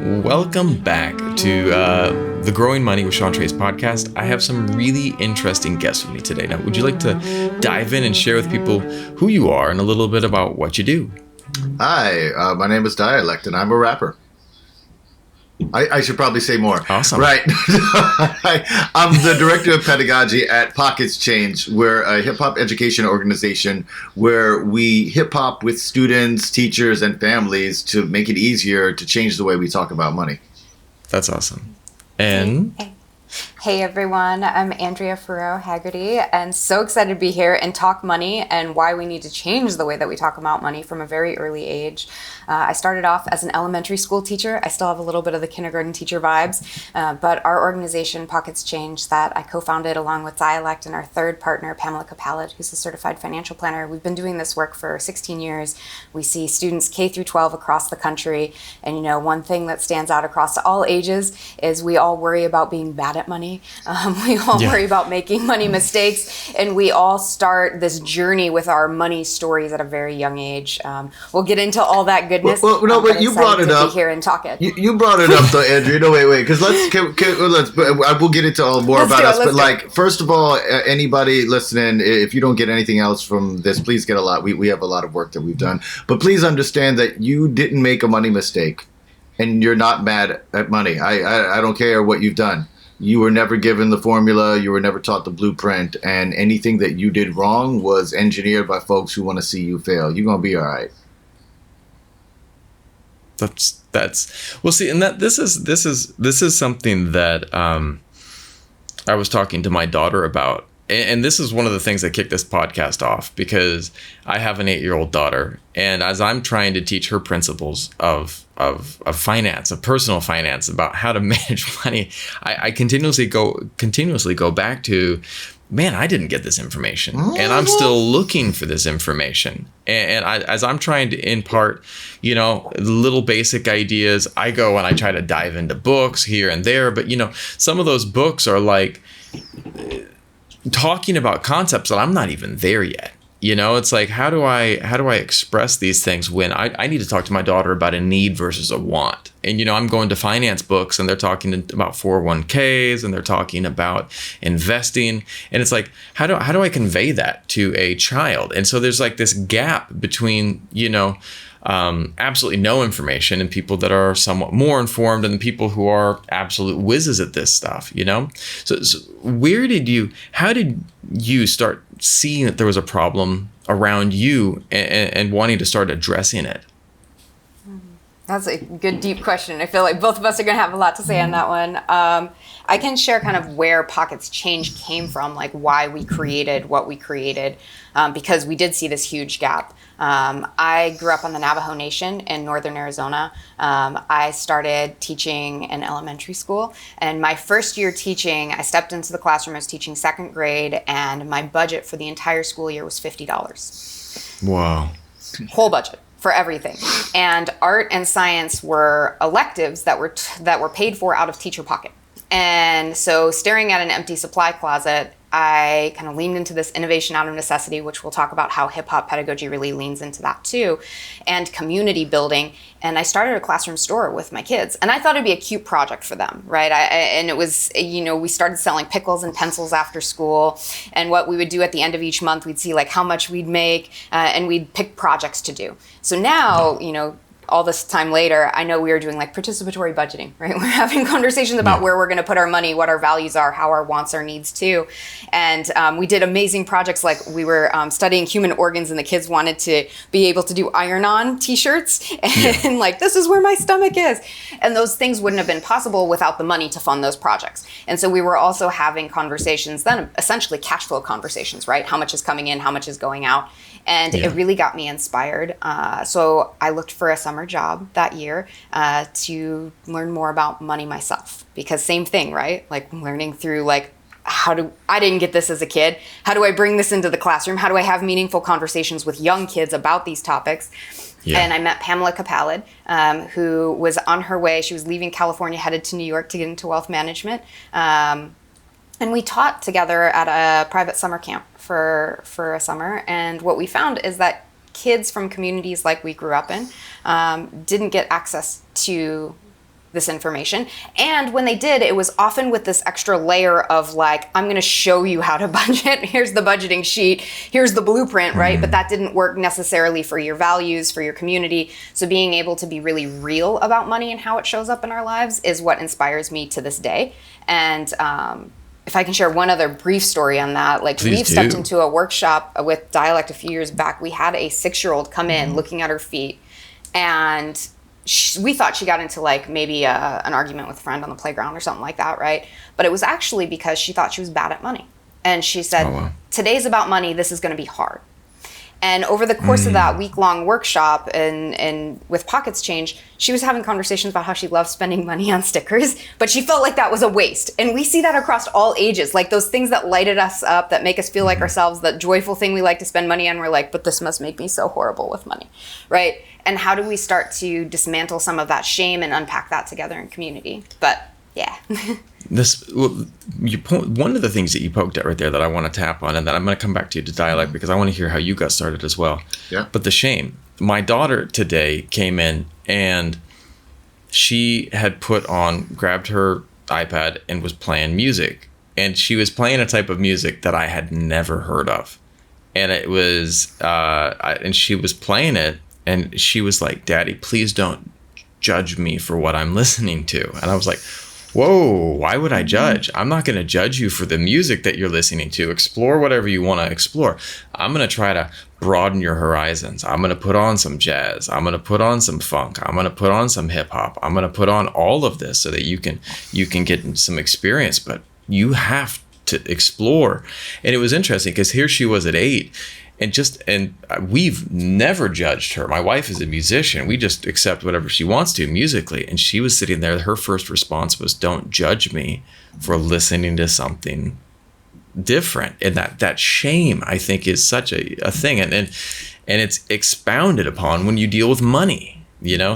Welcome back to the Growing Money with Sean Trey's podcast. I have some really interesting guests with me today. Now, would you like to dive in and share with people who you are and a little bit about what you do? Hi, my name is Dyalekt, and I'm a rapper. I should probably say more. Awesome. Right. I'm the director of pedagogy at Pockets Change. We're a hip-hop education organization where we hip-hop with students, teachers, and families to make it easier to change the way we talk about money. That's awesome. And... Hey everyone, I'm Andrea Ferrero-Hagerty, and so excited to be here and talk money and why we need to change the way that we talk about money from a very early age. I started off as an elementary school teacher. I still have a little bit of the kindergarten teacher vibes, but our organization, Pockets Change, that I co-founded along with Dyalekt and our third partner, Pamela Capalid, who's a certified financial planner. We've been doing this work for 16 years. We see students K through 12 across the country, and one thing that stands out across all ages is we all worry about being bad at money. We all worry about making money mistakes, and we all start this journey with our money stories at a very young age. We'll get into all that goodness. Well, no, but you brought it up. Be here and talk it. You brought it up, though, Andrea. No, wait, because we'll get into all more about us. But first of all, anybody listening, if you don't get anything else from this, please get a lot. We have a lot of work that we've done, but please understand that you didn't make a money mistake, and you're not mad at money. I don't care what you've done. You were never given the formula, you were never taught the blueprint, and anything that you did wrong was engineered by folks who want to see you fail. You're going to be all right. Well, see, and that this is something that I was talking to my daughter about. And this is one of the things that kicked this podcast off, because I have an 8-year-old daughter, and as I'm trying to teach her principles of finance, of personal finance, about how to manage money, I continuously go back to, man, I didn't get this information, and I'm still looking for this information. And as I'm trying to impart, little basic ideas, I go and I try to dive into books here and there, but some of those books are like talking about concepts that I'm not even there yet. It's like, how do I express these things when I need to talk to my daughter about a need versus a want? And, I'm going to finance books, and they're talking about 401ks, and they're talking about investing. And it's like, how do I convey that to a child? And so there's like this gap between, absolutely no information and people that are somewhat more informed, and the people who are absolute whizzes at this stuff, So how did you start seeing that there was a problem around you and wanting to start addressing it? That's a good, deep question. I feel like both of us are going to have a lot to say on that one. I can share kind of where Pockets Change came from, like why we created what we created, because we did see this huge gap. I grew up on the Navajo Nation in northern Arizona. I started teaching in elementary school, and my first year teaching, I stepped into the classroom. I was teaching second grade, and my budget for the entire school year was $50. Wow. Whole budget for everything. And art and science were electives that were paid for out of teacher pocket. And so staring at an empty supply closet, I kind of leaned into this innovation out of necessity, which we'll talk about how hip hop pedagogy really leans into that too, and community building. And I started a classroom store with my kids, and I thought it'd be a cute project for them, right? And it was, we started selling pickles and pencils after school. And what we would do at the end of each month, we'd see like how much we'd make, and we'd pick projects to do. So now, all this time later, I know we are doing like participatory budgeting, right? We're having conversations about where we're going to put our money, what our values are, how our wants, our needs too. And we did amazing projects, like we were studying human organs, and the kids wanted to be able to do iron-on t-shirts, and like, this is where my stomach is. And those things wouldn't have been possible without the money to fund those projects. And so we were also having conversations then, essentially cash flow conversations, right? How much is coming in, how much is going out? And it really got me inspired. So I looked for a summer job that year to learn more about money myself, because same thing, right? Like learning through like, I didn't get this as a kid. How do I bring this into the classroom? How do I have meaningful conversations with young kids about these topics? Yeah. And I met Pamela Capalid, who was on her way. She was leaving California, headed to New York to get into wealth management. And we taught together at a private summer camp for a summer. And what we found is that kids from communities like we grew up in didn't get access to this information. And when they did, it was often with this extra layer of like, I'm going to show you how to budget. Here's the budgeting sheet. Here's the blueprint, right? But that didn't work necessarily for your values, for your community. So being able to be really real about money and how it shows up in our lives is what inspires me to this day. And if I can share one other brief story on that, like we've stepped into a workshop with Dyalekt a few years back. We had a 6-year-old come in looking at her feet, and we thought she got into like maybe an argument with a friend on the playground or something like that, right? But it was actually because she thought she was bad at money. And she said, today's about money, this is going to be hard. And over the course of that week-long workshop and with Pockets Change, she was having conversations about how she loves spending money on stickers, but she felt like that was a waste. And we see that across all ages, like those things that lighted us up, that make us feel like ourselves, that joyful thing we like to spend money on. We're like, but this must make me so horrible with money, right? And how do we start to dismantle some of that shame and unpack that together in community? But yeah. One of the things that you poked at right there that I want to tap on, and then I'm going to come back to you to Dyalekt because I want to hear how you got started as well. Yeah. But the shame. My daughter today came in and she had grabbed her iPad and was playing music. And she was playing a type of music that I had never heard of. And it was, and she was playing it and she was like, Daddy, please don't judge me for what I'm listening to. And I was like, whoa, why would I judge? I'm not going to judge you for the music that you're listening to. Explore whatever you want to explore. I'm going to try to broaden your horizons. I'm going to put on some jazz. I'm going to put on some funk. I'm going to put on some hip hop. I'm going to put on all of this so that you can get some experience, but you have to explore. And it was interesting because here she was at 8. And we've never judged her. My wife is a musician. We just accept whatever she wants to musically. And she was sitting there. Her first response was, don't judge me for listening to something different. And that shame, I think, is such a thing. And it's expounded upon when you deal with money,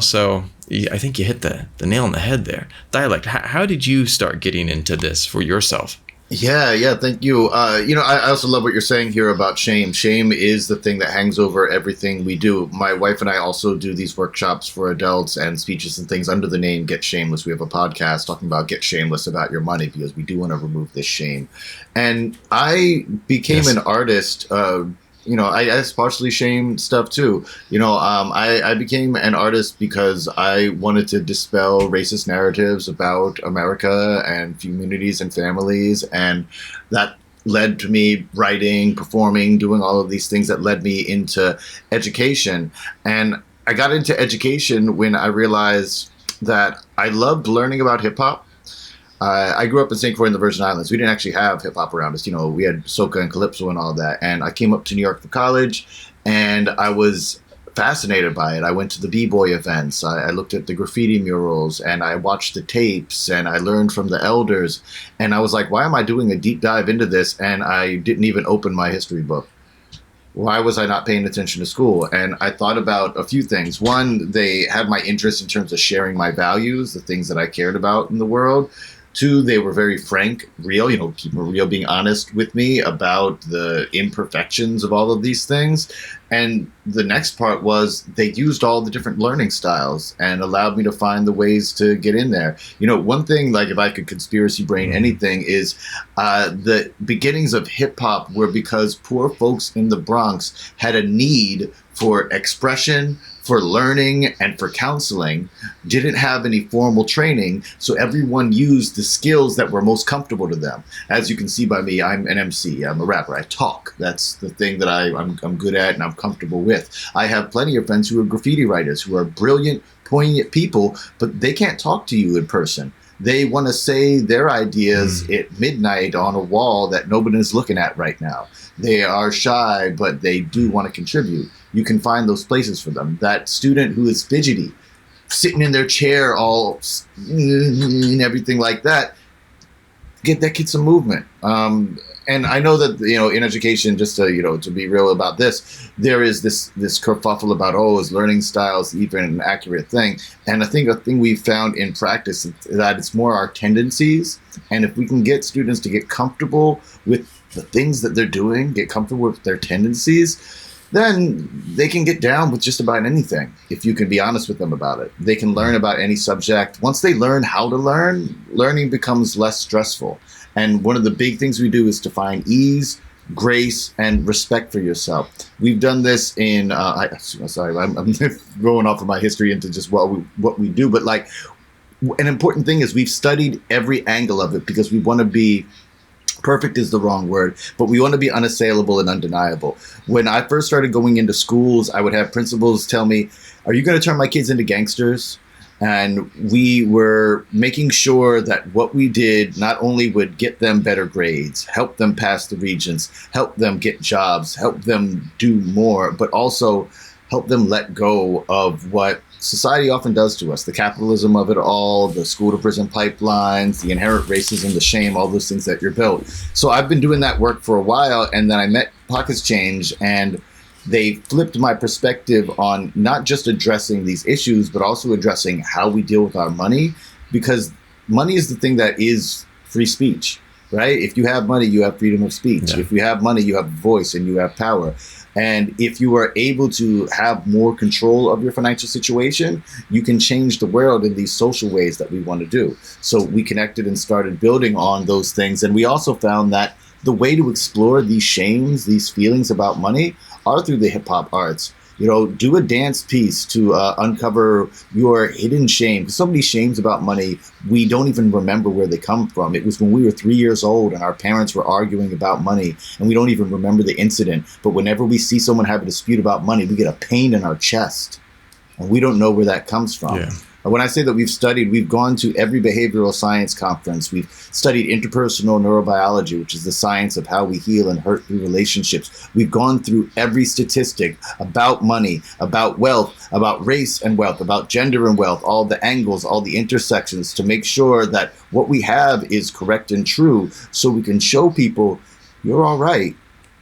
So I think you hit the nail on the head there. Dyalekt, how did you start getting into this for yourself? Yeah, thank you. I also love what you're saying here about shame. Shame is the thing that hangs over everything we do. My wife and I also do these workshops for adults and speeches and things under the name Get Shameless. We have a podcast talking about Get Shameless about your money because we do want to remove this shame. And I became an artist. It's partially shame stuff too. I became an artist because I wanted to dispel racist narratives about America and communities and families. And that led to me writing, performing, doing all of these things that led me into education. And I got into education when I realized that I loved learning about hip hop. I grew up in St. Croix in the Virgin Islands. We didn't actually have hip hop around us. We had soca and calypso and all that. And I came up to New York for college, and I was fascinated by it. I went to the b-boy events. I looked at the graffiti murals, and I watched the tapes, and I learned from the elders. And I was like, why am I doing a deep dive into this? And I didn't even open my history book. Why was I not paying attention to school? And I thought about a few things. One, they had my interest in terms of sharing my values, the things that I cared about in the world. 2, they were very frank, real, keeping it real, being honest with me about the imperfections of all of these things. And the next part was they used all the different learning styles and allowed me to find the ways to get in there. One thing, like if I could conspiracy brain anything, is the beginnings of hip hop were because poor folks in the Bronx had a need for expression, for learning, and for counseling, didn't have any formal training, so everyone used the skills that were most comfortable to them. As you can see by me, I'm an MC, I'm a rapper, I talk. That's the thing that I'm good at and I'm comfortable with. I have plenty of friends who are graffiti writers, who are brilliant, poignant people, but they can't talk to you in person. They want to say their ideas at midnight on a wall that nobody is looking at right now. They are shy, but they do want to contribute. You can find those places for them. That student who is fidgety, sitting in their chair all and everything like that, get that kid some movement. And I know that, in education, just to be real about this, there is this kerfuffle about, is learning styles even an accurate thing? And I think a thing we've found in practice is that it's more our tendencies. And if we can get students to get comfortable with the things that they're doing, get comfortable with their tendencies, then they can get down with just about anything if you can be honest with them about it. They can learn about any subject. Once they learn how to learn, learning becomes less stressful. And one of the big things we do is to find ease, grace, and respect for yourself. We've done this in, I'm going off of my history into just what we do, but like an important thing is we've studied every angle of it because we want to be perfect is the wrong word, but we want to be unassailable and undeniable. When I first started going into schools, I would have principals tell me, are you going to turn my kids into gangsters? And we were making sure that what we did not only would get them better grades, help them pass the regents, help them get jobs, help them do more, but also help them let go of what society often does to us, the capitalism of it all, the school to prison pipelines, the inherent racism, the shame, all those things that you're built. So I've been doing that work for a while, and then I met Pockets Change, and they flipped my perspective on not just addressing these issues, but also addressing how we deal with our money, because money is the thing that is free speech, right? If you have money, you have freedom of speech. Yeah. If you have money, you have a voice and you have power. And if you are able to have more control of your financial situation, you can change the world in these social ways that we want to do. So we connected and started building on those things. And we also found that the way to explore these shames, these feelings about money, are through the hip hop arts. You know, do a dance piece to uncover your hidden shame. So many shames about money, we don't even remember where they come from. It was when we were 3 years old and our parents were arguing about money, and we don't even remember the incident. But whenever we see someone have a dispute about money, we get a pain in our chest, and we don't know where that comes from. Yeah. When I say that we've gone to every behavioral science conference. We've studied interpersonal neurobiology, which is the science of how we heal and hurt through relationships. We've gone through every statistic about money, about wealth, about race and wealth, about gender and wealth, all the angles, all the intersections, to make sure that what we have is correct and true, so we can show people, you're all right.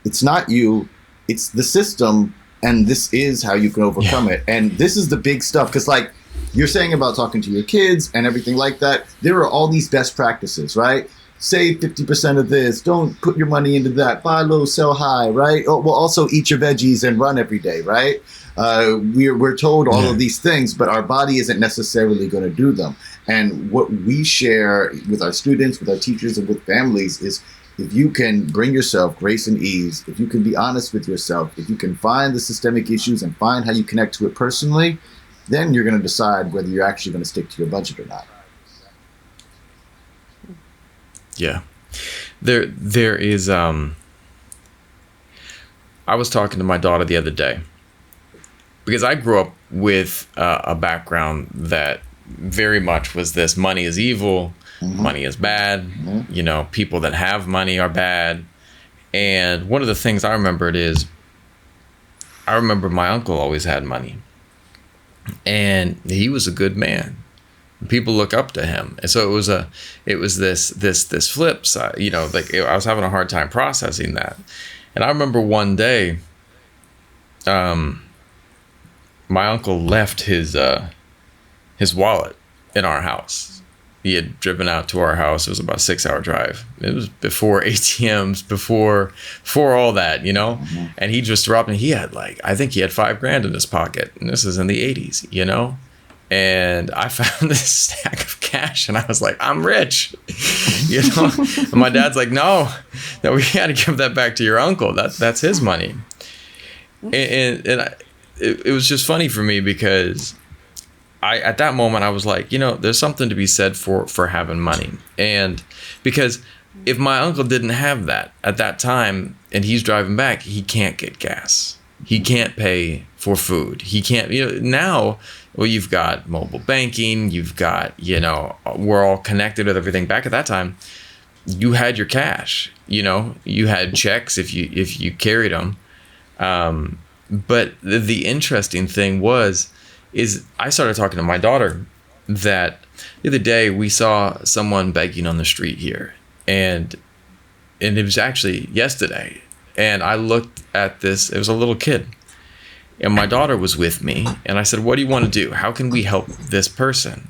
It's not you, it's the system, and this is how you can overcome it. And this is the big stuff, because like, you're saying about talking to your kids and everything like that. There are all these best practices, right? Save 50% of this. Don't put your money into that. Buy low, sell high, right? Oh, well, also eat your veggies and run every day, right? We're told all of these things, but our body isn't necessarily going to do them. And what we share with our students, with our teachers, and with families is, if you can bring yourself grace and ease, if you can be honest with yourself, if you can find the systemic issues and find how you connect to it personally, then you're going to decide whether you're actually going to stick to your budget or not. Yeah. There is, I was talking to my daughter the other day, because I grew up with a background that very much was this: money is evil, money is bad, you know, people that have money are bad. And one of the things I remembered is, I remember my uncle always had money. And he was a good man. People look up to him, and so it was this flip side. You know, like I was having a hard time processing that. And I remember one day, my uncle left his wallet in our house. He had driven out to our house. It was about a 6-hour drive. It was before ATMs, before all that, you know? And he just dropped, and he had I think he had $5,000 in his pocket. And this is in the 80s, you know? And I found this stack of cash, and I was like, I'm rich, you know? And my dad's like, no, we got to give that back to your uncle. That's his money. And it was just funny for me, because at that moment, I was like, you know, there's something to be said for having money. And because if my uncle didn't have that at that time, and he's driving back, he can't get gas. He can't pay for food. He can't, you know, now, well, you've got mobile banking, you've got, you know, we're all connected with everything. Back at that time, you had your cash, you know, you had checks if you carried them. But the interesting thing is I started talking to my daughter that the other day we saw someone begging on the street here, and it was actually yesterday, and I looked at this. It was a little kid, and my daughter was with me, and I said, what do you want to do? How can we help this person?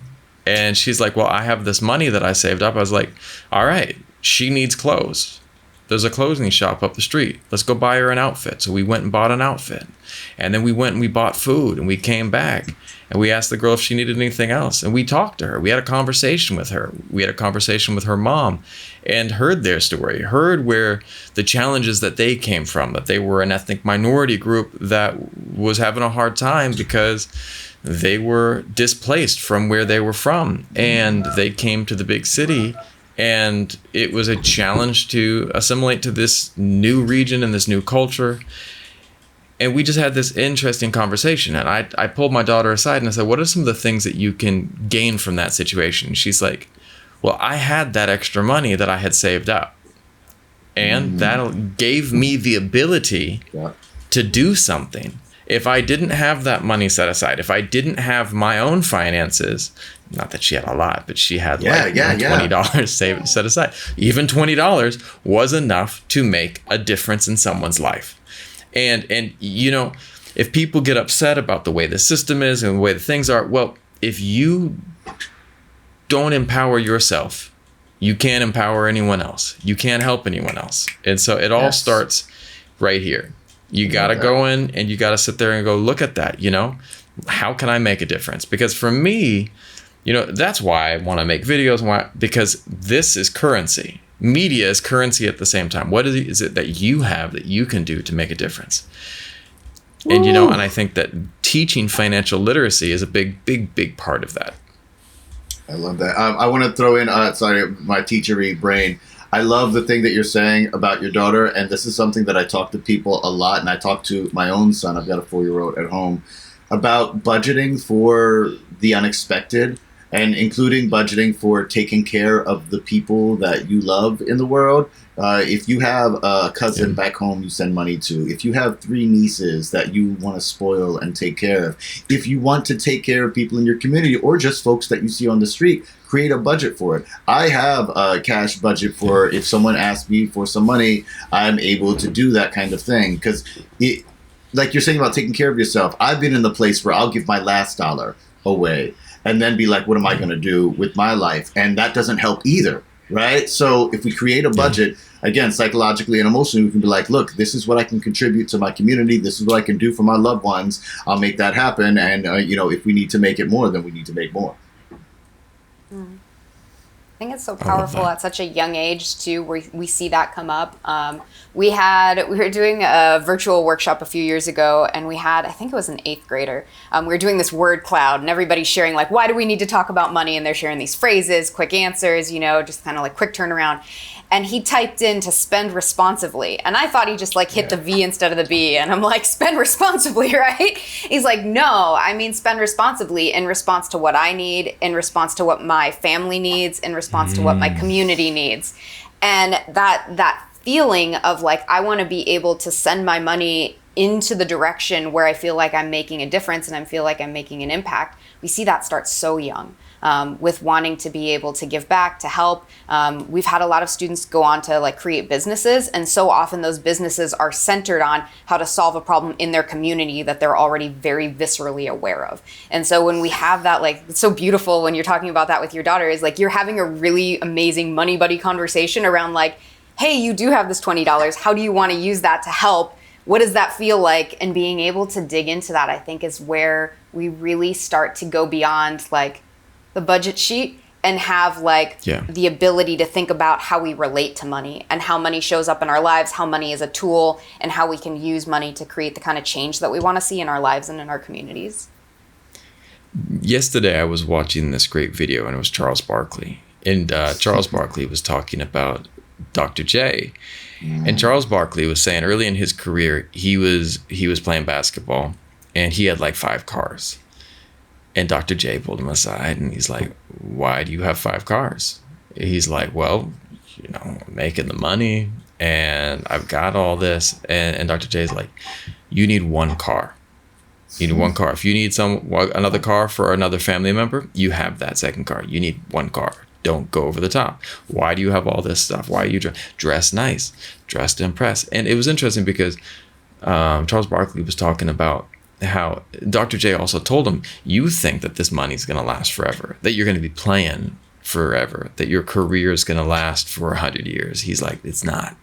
And she's like, well, I have this money that I saved up. I was like, all right, she needs clothes. there's a clothing shop up the street. Let's go buy her an outfit. So we went and bought an outfit. And then we went and we bought food, and we came back and we asked the girl if she needed anything else. And we talked to her. We had a conversation with her. We had a conversation with her mom and heard their story, heard where the challenges that they came from, that they were an ethnic minority group that was having a hard time because they were displaced from where they were from. And they came to the big city, and it was a challenge to assimilate to this new region and this new culture. And we just had this interesting conversation. And I pulled my daughter aside and I said, what are some of the things that you can gain from that situation? And she's like, well, I had that extra money that I had saved up. And that gave me the ability to do something. If I didn't have that money set aside, if I didn't have my own finances, not that she had a lot, but she had $20 saved set aside. Even $20 was enough to make a difference in someone's life. And you know, if people get upset about the way the system is and the way the things are, well, if you don't empower yourself, you can't empower anyone else. You can't help anyone else. And so it all starts right here. You got to go in and you got to sit there and go, look at that, you know, how can I make a difference? Because for me, you know, that's why I want to make videos, because this is currency. Media is currency at the same time. What is it that you have that you can do to make a difference? Woo. And, you know, and I think that teaching financial literacy is a big part of that. I love that. I want to throw in, my teachery brain. I love the thing that you're saying about your daughter, and this is something that I talk to people a lot, and I talk to my own son, I've got a 4-year-old at home, about budgeting for the unexpected, and including budgeting for taking care of the people that you love in the world. If you have a cousin back home you send money to, if you have 3 nieces that you want to spoil and take care of, if you want to take care of people in your community or just folks that you see on the street, create a budget for it. I have a cash budget for if someone asks me for some money, I'm able to do that kind of thing. Because like you're saying about taking care of yourself, I've been in the place where I'll give my last dollar away and then be like, what am I going to do with my life? And that doesn't help either, right? So if we create a budget, again, psychologically and emotionally, we can be like, look, this is what I can contribute to my community. This is what I can do for my loved ones. I'll make that happen. And, you know, if we need to make it more, then we need to make more. I think it's so powerful at such a young age too, where we see that come up. We were doing a virtual workshop a few years ago, and we had, I think it was an 8th grader. We were doing this word cloud, and everybody's sharing like, why do we need to talk about money? And they're sharing these phrases, quick answers, you know, just kind of like quick turnaround. And he typed in to spend responsibly. And I thought he just like hit the V instead of the B. And I'm like, spend responsibly, right? He's like, no, I mean, spend responsibly in response to what I need, in response to what my family needs, in response to what my community needs. And that feeling of like, I want to be able to send my money into the direction where I feel like I'm making a difference and I feel like I'm making an impact. We see that start so young. With wanting to be able to give back, to help. We've had a lot of students go on to like create businesses, and so often those businesses are centered on how to solve a problem in their community that they're already very viscerally aware of. And so when we have that, like, it's so beautiful when you're talking about that with your daughter, is like you're having a really amazing money buddy conversation around like, hey, you do have this $20. How do you want to use that to help? What does that feel like? And being able to dig into that, I think, is where we really start to go beyond like the budget sheet and have like the ability to think about how we relate to money and how money shows up in our lives, how money is a tool, and how we can use money to create the kind of change that we want to see in our lives and in our communities. Yesterday I was watching this great video, and it was Charles Barkley. And Charles Barkley was talking about Dr. J. And Charles Barkley was saying early in his career, he was playing basketball, and he had like 5 cars. And Dr. J pulled him aside, and he's like, why do you have 5 cars? He's like, well, you know, I'm making the money, and I've got all this. And Dr. J's like, you need 1 car. You need 1 car. If you need another car for another family member, you have that second car. You need 1 car. Don't go over the top. Why do you have all this stuff? Why are you dress nice, dress to impress? And it was interesting because Charles Barkley was talking about how Dr. J also told him, you think that this money's going to last forever, that you're going to be playing forever, that your career is going to last for 100 years. He's like, it's not.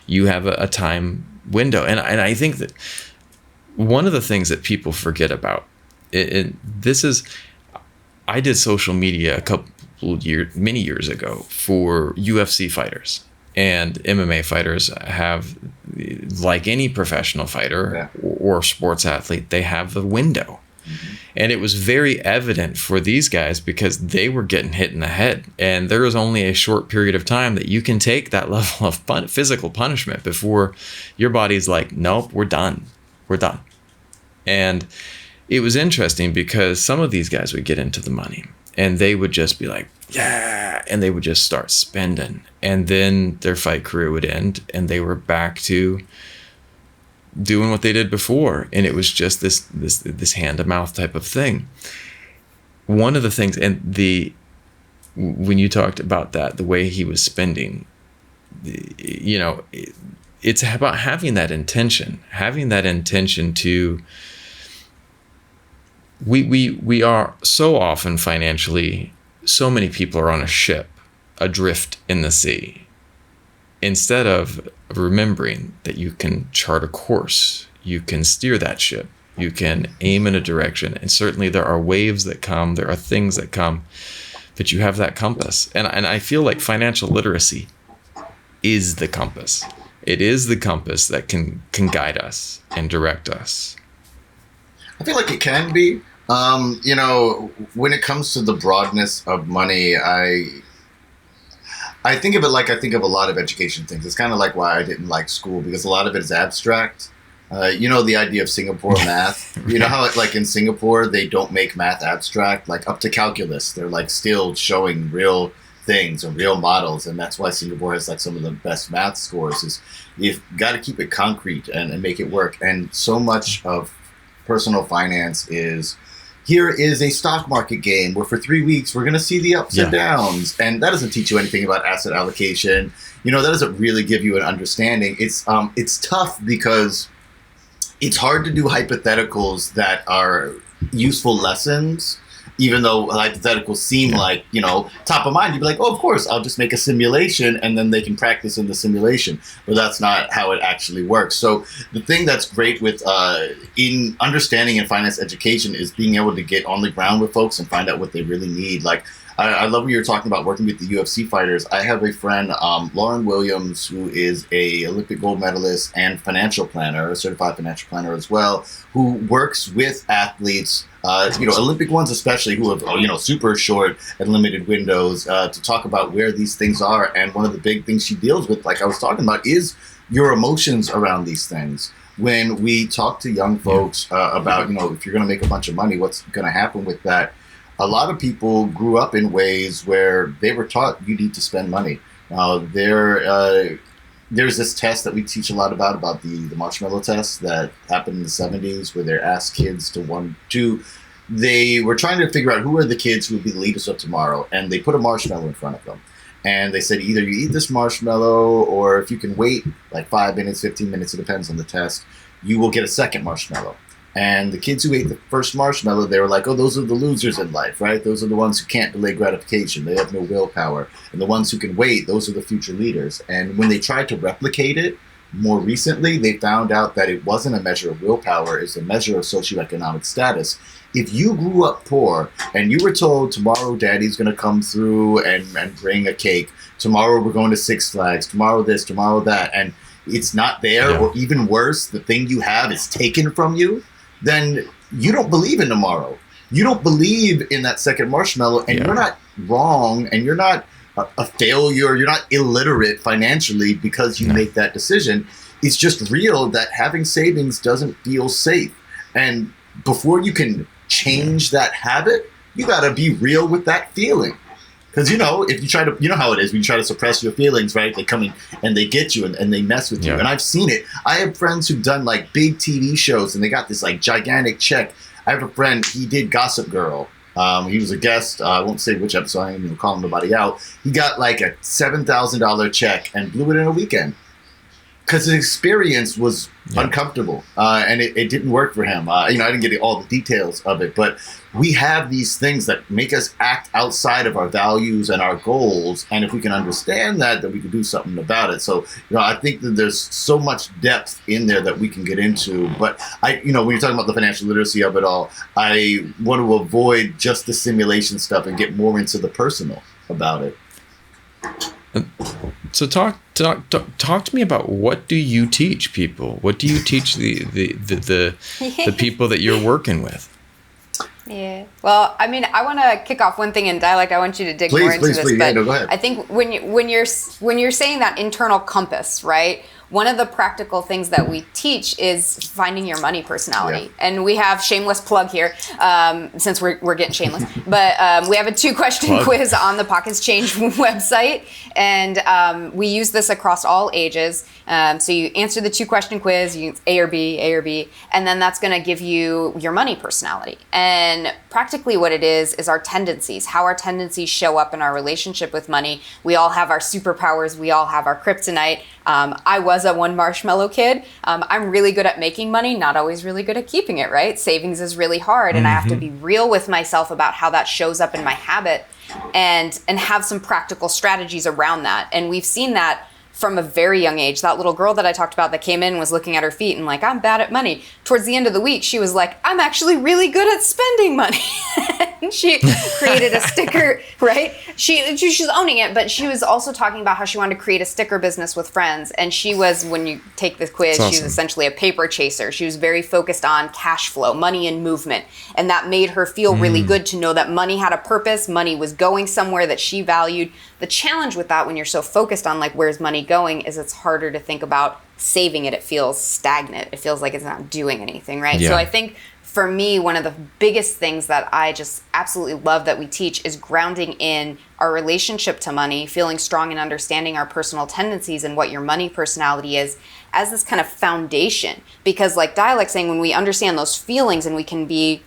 You have a time window. And I think that one of the things that people forget about, I did social media many years ago for UFC fighters. And MMA fighters have, like any professional fighter or sports athlete, they have the window. Mm-hmm. And it was very evident for these guys because they were getting hit in the head. And there is only a short period of time that you can take that level of physical punishment before your body's like, nope, we're done. And it was interesting because some of these guys would get into the money and they would just be like, yeah, and they would just start spending. And then their fight career would end and they were back to doing what they did before. And it was just this hand to mouth type of thing. One of the things, and when you talked about that, the way he was spending, it's about having that intention to, we are so often financially, so many people are on a ship adrift in the sea, instead of remembering that you can chart a course, you can steer that ship, you can aim in a direction. And certainly there are waves that come, there are things that come, but you have that compass. And I feel like financial literacy is the compass. It is the compass that can guide us and direct us. I feel like it can be. When it comes to the broadness of money, I think of it like I think of a lot of education things. It's kind of like why I didn't like school, because a lot of it is abstract. The idea of Singapore math. You know how like in Singapore they don't make math abstract, like up to calculus. They're like still showing real things or real models, and that's why Singapore has like some of the best math scores. Is you've got to keep it concrete and make it work. And so much of personal finance is, here is a stock market game where for 3 weeks we're going to see the ups and downs, and that doesn't teach you anything about asset allocation. That doesn't really give you an understanding. It's tough because it's hard to do hypotheticals that are useful lessons, even though hypotheticals seem like, top of mind. You'd be like, oh, of course, I'll just make a simulation and then they can practice in the simulation. But that's not how it actually works. So the thing that's great with in understanding and finance education is being able to get on the ground with folks and find out what they really need. Like, I love what you were talking about working with the UFC fighters. I have a friend, Lauren Williams, who is a Olympic gold medalist and financial planner, a certified financial planner as well, who works with athletes, Olympic ones especially, who have, super short and limited windows, to talk about where these things are. And one of the big things she deals with, like I was talking about, is your emotions around these things. When we talk to young folks about, if you're going to make a bunch of money, what's going to happen with that? A lot of people grew up in ways where they were taught you need to spend money. There's this test that we teach a lot about the marshmallow test that happened in the 70s, where they asked kids they were trying to figure out who are the kids who would be the leaders of tomorrow, and they put a marshmallow in front of them. And they said, either you eat this marshmallow, or if you can wait like 5 minutes, 15 minutes, it depends on the test, you will get a second marshmallow. And the kids who ate the first marshmallow, they were like, oh, those are the losers in life, right? Those are the ones who can't delay gratification. They have no willpower. And the ones who can wait, those are the future leaders. And when they tried to replicate it more recently, they found out that it wasn't a measure of willpower. It's a measure of socioeconomic status. If you grew up poor and you were told tomorrow daddy's going to come through and bring a cake, tomorrow we're going to Six Flags, tomorrow this, tomorrow that, and it's not there, or even worse, the thing you have is taken from you, then you don't believe in tomorrow. You don't believe in that second marshmallow, and you're not wrong, and you're not a failure. You're not illiterate financially because you make that decision. It's just real that having savings doesn't feel safe. And before you can change that habit, you got to be real with that feeling. Because, if you try to, how it is, when you try to suppress your feelings, right? They come in and they get you and they mess with you. And I've seen it. I have friends who've done like big TV shows and they got this like gigantic check. I have a friend, he did Gossip Girl. He was a guest. I won't say which episode, I ain't even calling nobody out. He got like a $7,000 check and blew it in a weekend. because his experience was uncomfortable, and it didn't work for him. I didn't get all the details of it, but we have these things that make us act outside of our values and our goals, and if we can understand that, then we can do something about it. So, I think that there's so much depth in there that we can get into. But when you're talking about the financial literacy of it all, I want to avoid just the simulation stuff and get more into the personal about it. So talk to me about, what do you teach people? What do you teach the people that you're working with? Yeah. Well, I mean, I want to kick off one thing in Dyalekt. I want you to dig more into this. Please. But go ahead. I think when you're saying that internal compass, right? One of the practical things that we teach is finding your money personality. Yeah. And we have shameless plug here, since we're getting shameless. But we have a 2-question quiz on the Pockets Change website. And we use this across all ages. So you answer the 2-question quiz, you A or B, and then that's going to give you your money personality. And practically what it is our tendencies, how our tendencies show up in our relationship with money. We all have our superpowers. We all have our kryptonite. I was a one marshmallow kid. I'm really good at making money, not always really good at keeping it, right? Savings is really hard, and I have to be real with myself about how that shows up in my habit, and have some practical strategies around that. And we've seen that from a very young age. That little girl that I talked about that came in was looking at her feet and like, I'm bad at money. Towards the end of the week, she was like, I'm actually really good at spending money. And she created a sticker, right? She's owning it, but she was also talking about how she wanted to create a sticker business with friends. And she was, when you take this quiz, That's awesome. She was essentially a paper chaser. She was very focused on cash flow, money and movement. And that made her feel really good to know that money had a purpose. Money was going somewhere that she valued. The challenge with that, when you're so focused on like, where's money going, is it's harder to think about saving it. It feels stagnant. It feels like it's not doing anything, right? Yeah. So I think for me, one of the biggest things that I just absolutely love that we teach is grounding in our relationship to money, feeling strong and understanding our personal tendencies and what your money personality is as this kind of foundation. Because like Dyalekt saying, when we understand those feelings and we can be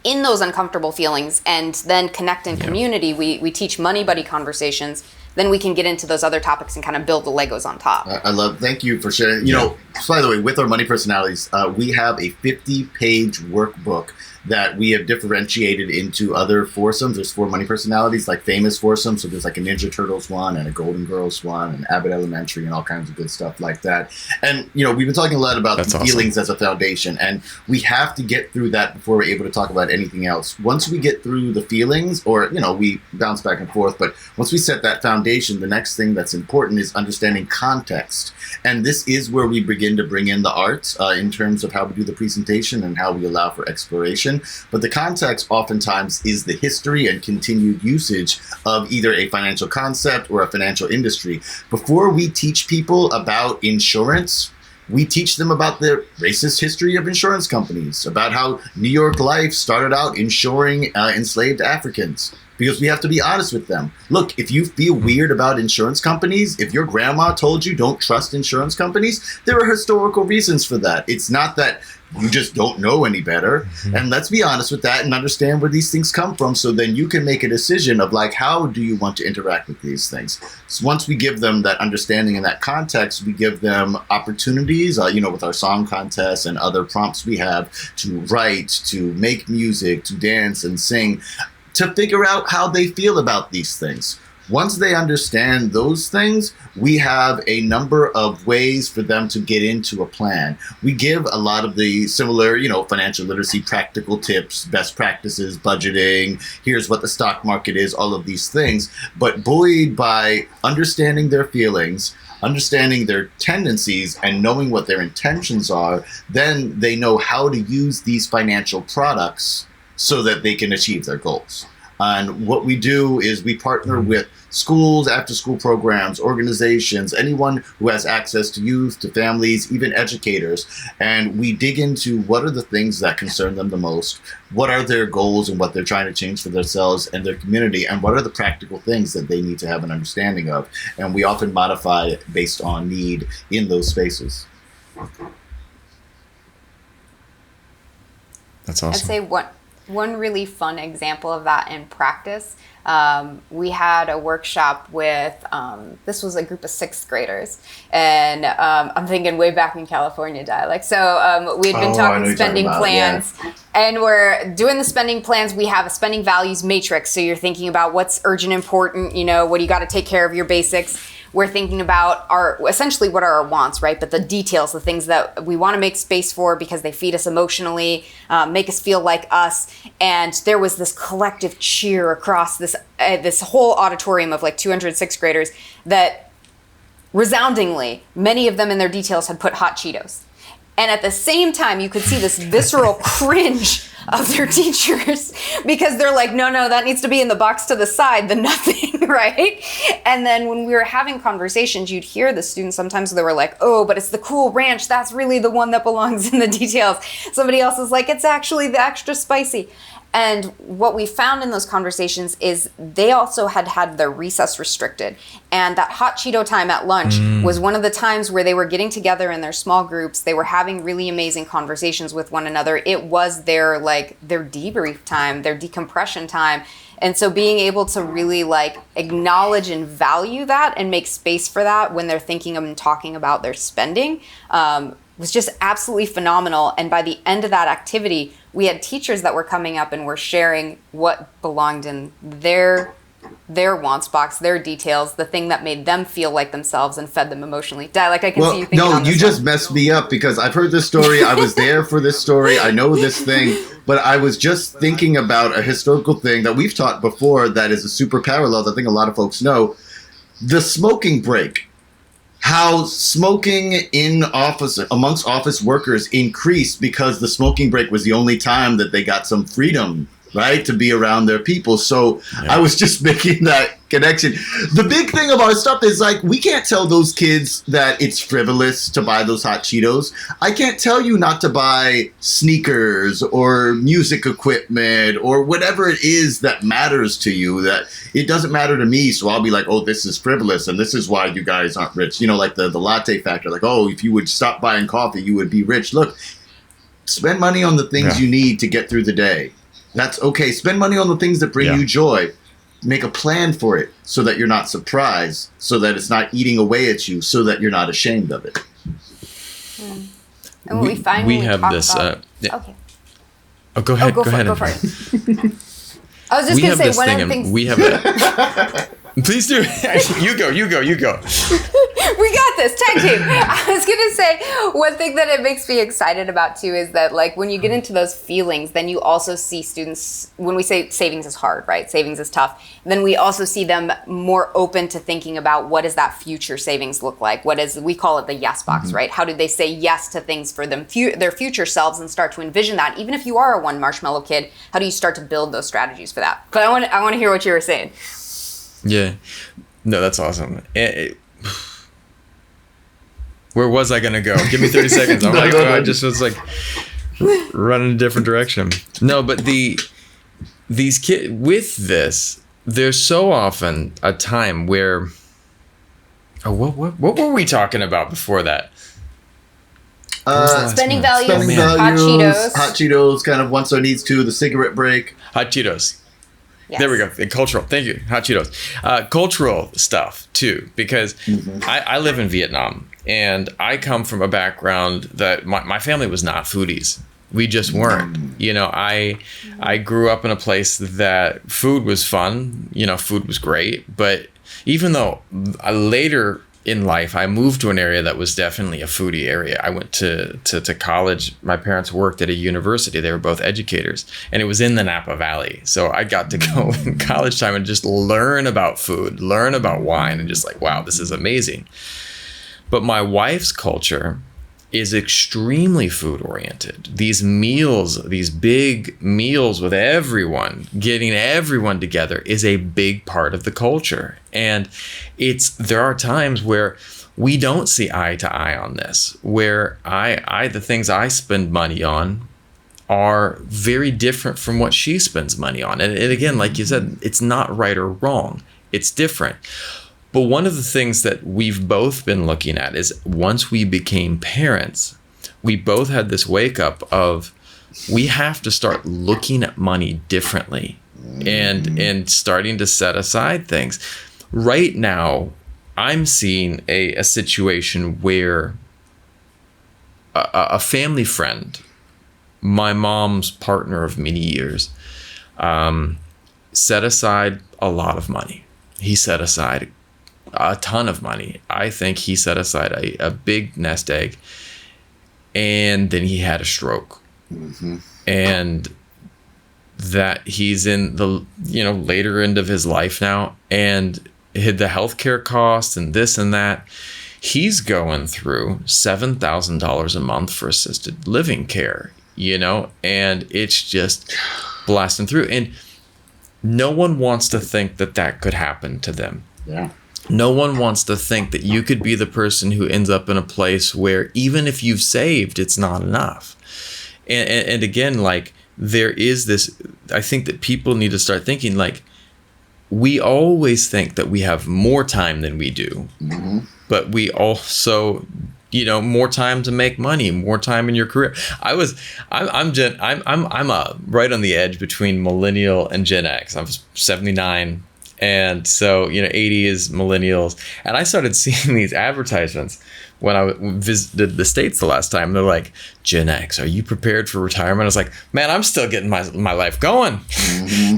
in those uncomfortable feelings and then connect in community, we teach money buddy conversations, then we can get into those other topics and kind of build the Legos on top. Thank you for sharing. By the way, with our money personalities, we have a 50-page workbook that we have differentiated into other foursomes. There's 4 money personalities, like famous foursomes. So there's like a Ninja Turtles one and a Golden Girls one and Abbott Elementary and all kinds of good stuff like that. And, we've been talking a lot about feelings as a foundation, and we have to get through that before we're able to talk about anything else. Once we get through the feelings, or, we bounce back and forth, but once we set that foundation, the next thing that's important is understanding context. And this is where we begin to bring in the arts in terms of how we do the presentation and how we allow for exploration. But the context oftentimes is the history and continued usage of either a financial concept or a financial industry. Before we teach people about insurance, we teach them about the racist history of insurance companies, about how New York Life started out insuring enslaved Africans. Because we have to be honest with them. Look, if you feel weird about insurance companies, if your grandma told you don't trust insurance companies, there are historical reasons for that. It's not that you just don't know any better. Mm-hmm. And let's be honest with that and understand where these things come from, so then you can make a decision of like, how do you want to interact with these things? So once we give them that understanding and that context, we give them opportunities, with our song contests and other prompts we have to write, to make music, to dance and sing, to figure out how they feel about these things. Once they understand those things, we have a number of ways for them to get into a plan. We give a lot of the similar, financial literacy practical tips, best practices, budgeting, here's what the stock market is, all of these things. But buoyed by understanding their feelings, understanding their tendencies, and knowing what their intentions are, then they know how to use these financial products so that they can achieve their goals. And what we do is we partner with schools, after-school programs, organizations, anyone who has access to youth, to families, even educators. And we dig into what are the things that concern them the most, what are their goals and what they're trying to change for themselves and their community, and what are the practical things that they need to have an understanding of. And we often modify based on need in those spaces. That's awesome. I'd say One really fun example of that in practice, we had a workshop with, this was a group of 6th graders, and I'm thinking way back in California dialect. So we had been talking spending plans, and we're doing the spending plans. We have a spending values matrix. So you're thinking about what's urgent, important, what do you got to take care of, your basics. We're thinking about essentially what are our wants, right? But the details, the things that we want to make space for because they feed us emotionally, make us feel like us. And there was this collective cheer across this whole auditorium of like 206 graders that resoundingly, many of them in their details had put hot Cheetos. And at the same time, you could see this visceral cringe of their teachers because they're like, no, that needs to be in the box to the side, the nothing, right? And then when we were having conversations, you'd hear the students sometimes they were like, oh, but it's the Cool Ranch. That's really the one that belongs in the details. Somebody else is like, it's actually the extra spicy. And what we found in those conversations is they also had their recess restricted. And that hot Cheeto time at lunch was one of the times where they were getting together in their small groups. They were having really amazing conversations with one another. It was their debrief time, their decompression time. And so being able to really acknowledge and value that and make space for that when they're thinking and talking about their spending was just absolutely phenomenal. And by the end of that activity, we had teachers that were coming up and were sharing what belonged in their wants box, their details, the thing that made them feel like themselves and fed them emotionally. Dialect, I can see you thinking on this just messed me up because I've heard this story. I was there for this story. I know this thing, but I was just thinking about a historical thing that we've taught before that is a super parallel that I think a lot of folks know. The smoking break. How smoking in office amongst office workers increased because the smoking break was the only time that they got some freedom, right, to be around their people. So I was just making that connection. The big thing of our stuff is we can't tell those kids that it's frivolous to buy those hot Cheetos. I can't tell you not to buy sneakers or music equipment or whatever it is that matters to you. That it doesn't matter to me, so I'll be like, oh, this is frivolous and this is why you guys aren't rich. Like the latte factor, oh, if you would stop buying coffee, you would be rich. Look, spend money on the things you need to get through the day. That's okay. Spend money on the things that bring you joy. Make a plan for it so that you're not surprised, so that it's not eating away at you, so that you're not ashamed of it. And what we find when we have this. Okay. Oh, go ahead. Go for it. I was just going to say one of the things. We have it. Please do. You go. We got this. Tag team. I was going to say one thing that it makes me excited about too is that when you get into those feelings, then you also see students, when we say savings is hard, right? Savings is tough. Then we also see them more open to thinking about what does that future savings look like? We call it the yes box, right? How do they say yes to things for their future selves and start to envision that? Even if you are a one marshmallow kid, how do you start to build those strategies for that? But I want to hear what you were saying. Yeah. No, that's awesome. Where was I going to go? Give me 30 seconds. I just was running a different direction. No, but these kids, with this, there's so often a time where, what were we talking about before that? Spending values, hot Cheetos, kind of wants or needs to, the cigarette break. Hot Cheetos. Yes. There we go. Cultural. Thank you. Hot Cheetos. Cultural stuff too, because I live in Vietnam and I come from a background that my family was not foodies. We just weren't. I grew up in a place that food was fun. Food was great. But even though later in life, I moved to an area that was definitely a foodie area. I went to college. My parents worked at a university. They were both educators, and it was in the Napa Valley. So I got to go in college time and just learn about food, learn about wine, and just wow, this is amazing. But my wife's culture is extremely food oriented. These meals, these big meals with everyone, getting everyone together is a big part of the culture. And there are times where we don't see eye to eye on this, where the things I spend money on are very different from what she spends money on. And again, like you said, it's not right or wrong. It's different. But one of the things that we've both been looking at is once we became parents, we both had this wake up of, we don't see eye to eye on this, where the things I spend money on are very different from what she spends money on. And again, like you said, it's not right or wrong. It's different. But one of the things that we've both been looking at is once we became parents, we both had this wake up of, we we have to start looking at money differently and starting to set aside things. Right now, I'm seeing a situation where a family friend, my mom's partner of many years, set aside a lot of money. He set aside a ton of money. I think he set aside a big nest egg, and then he had a stroke. And that he's in the later end of his life now, and hid the healthcare costs and this and that. He's going through $7,000 a month for assisted living care, and it's just blasting through. And no one wants to think that could happen to them. Yeah. No one wants to think that you could be the person who ends up in a place where even if you've saved, it's not enough. And again, like, there is this, I think that people need to start thinking, like, we always think that we have more time than we do, but we also, more time to make money, more time in your career. I'm right on the edge between millennial and Gen X. I'm 79. And so, 80 is millennials. And I started seeing these advertisements when I visited the States the last time. They're like, Gen X, are you prepared for retirement? I was like, man, I'm still getting my life going.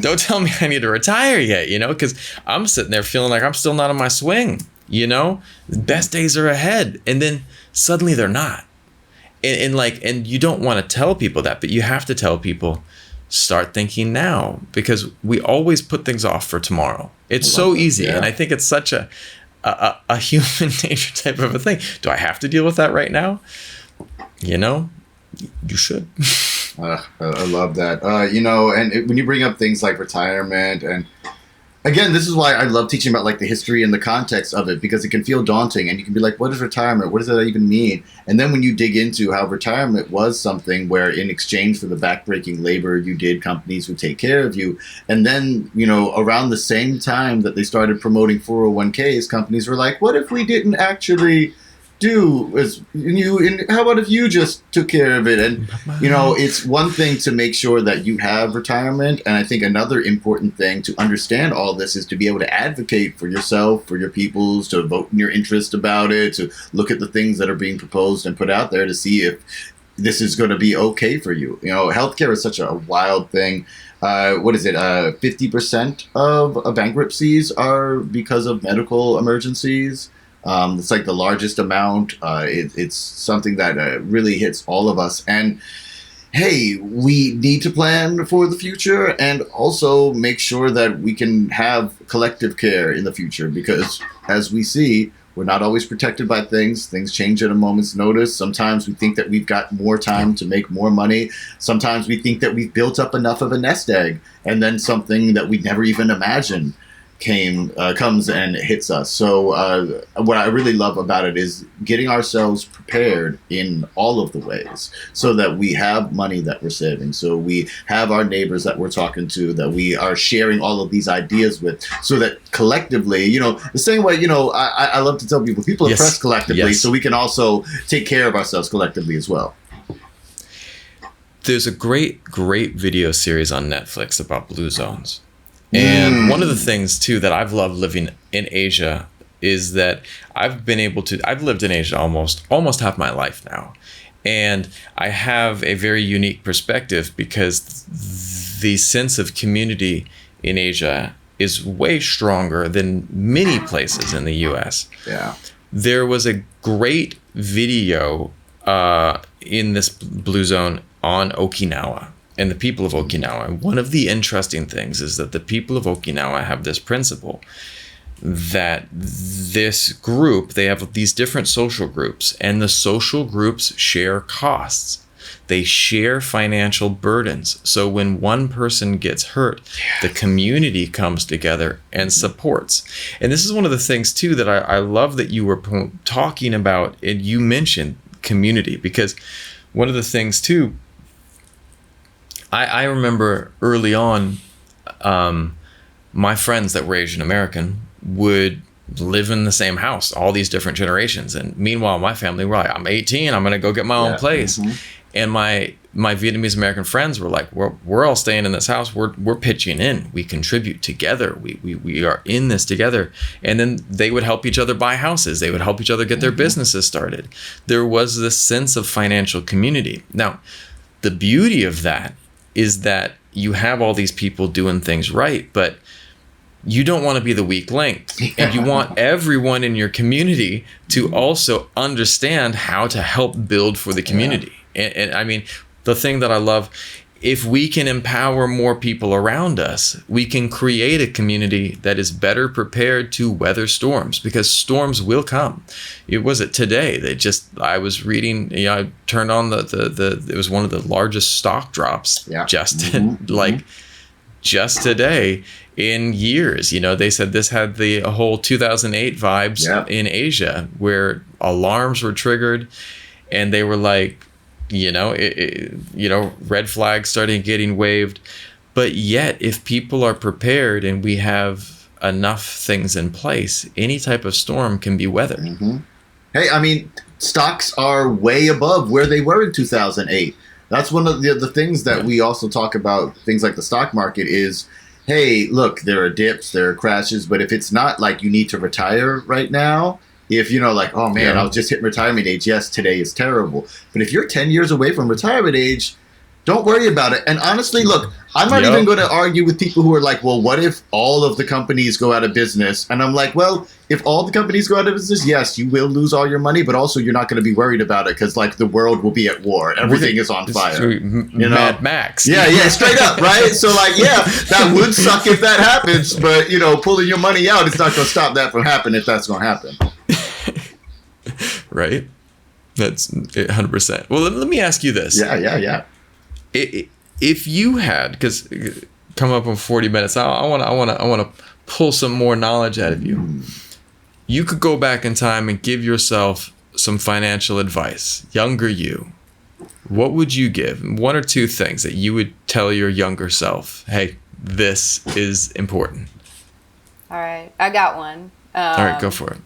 Don't tell me I need to retire yet, because I'm sitting there feeling like I'm still not in my swing, The best days are ahead. And then suddenly they're not. And you don't want to tell people that, but you have to tell people, start thinking now, because we always put things off for tomorrow. It's so easy. Yeah. And I think it's such a human nature type of a thing. Do I have to deal with that right now? You should. I love that. And when you bring up things like retirement, and again, this is why I love teaching about like the history and the context of it, because it can feel daunting and you can be like, what is retirement? What does that even mean? And then when you dig into how retirement was something where in exchange for the backbreaking labor you did, companies would take care of you. And then, around the same time that they started promoting 401ks, companies were like, what if we didn't actually do as you, and how about if you just took care of it? And it's one thing to make sure that you have retirement, and I think another important thing to understand all this is to be able to advocate for yourself, for your peoples, to vote in your interest about it, to look at the things that are being proposed and put out there to see if this is going to be okay for you. Healthcare is such a wild thing. What is it? 50% of bankruptcies are because of medical emergencies. It's like the largest amount. It's something that really hits all of us. And hey, we need to plan for the future and also make sure that we can have collective care in the future, because as we see, we're not always protected by things. Things change at a moment's notice. Sometimes we think that we've got more time to make more money. Sometimes we think that we've built up enough of a nest egg, and then something that we never even imagined comes and hits us. So what I really love about it is getting ourselves prepared in all of the ways, so that we have money that we're saving, so we have our neighbors that we're talking to, that we are sharing all of these ideas with, so that collectively, the same way, I love to tell people oppress collectively, so we can also take care of ourselves collectively as well. There's a great video series on Netflix about blue zones. And one of the things, too, that I've loved living in Asia is that I've lived in Asia almost half my life now. And I have a very unique perspective, because the sense of community in Asia is way stronger than many places in the U.S. Yeah. There was a great video in this blue zone on Okinawa and the people of Okinawa. And one of the interesting things is that the people of Okinawa have this principle that this group, they have these different social groups, and the social groups share costs. They share financial burdens. So when one person gets hurt, the community comes together and supports. And this is one of the things, too, that I love that you were talking about, and you mentioned community, because one of the things, too, I remember early on, my friends that were Asian American would live in the same house, all these different generations. And meanwhile, my family were like, I'm 18, I'm going to go get my own place. And my Vietnamese American friends were like, we're all staying in this house. We're pitching in. We contribute together. We are in this together. And then they would help each other buy houses. They would help each other get their businesses started. There was this sense of financial community. Now, the beauty of that is that you have all these people doing things right, but you don't want to be the weak link. And you want everyone in your community to also understand how to help build for the community. And I mean, the thing that I love, if we can empower more people around us, we can create a community that is better prepared to weather storms, because storms will come. It was today. I was reading, I turned on it was one of the largest stock drops just today in years. They said this had a whole 2008 vibes in Asia, where alarms were triggered and they were like, red flags started getting waved. But yet, if people are prepared and we have enough things in place, any type of storm can be weathered. Mm-hmm. Hey, I mean, stocks are way above where they were in 2008. That's one of the things that we also talk about, things like the stock market is, hey, look, there are dips, there are crashes, but if it's not like you need to retire right now, if oh man, I'll just hit retirement age. Yes, today is terrible. But if you're 10 years away from retirement age, don't worry about it. And honestly, look, I'm not even going to argue with people who are like, well, what if all of the companies go out of business? And I'm like, well, if all the companies go out of business, yes, you will lose all your money, but also you're not going to be worried about it because the world will be at war. Everything is on fire. Mad Max. Yeah, straight up, right? So that would suck if that happens, but pulling your money out, it's not going to stop that from happening if that's going to happen. Right? That's 100%. Well, let me ask you this. Yeah. If you had, because come up in 40 minutes, I want to pull some more knowledge out of you. You could go back in time and give yourself some financial advice, younger you. What would you give? One or two things that you would tell your younger self. Hey, this is important. All right, I got one. All right, go for it.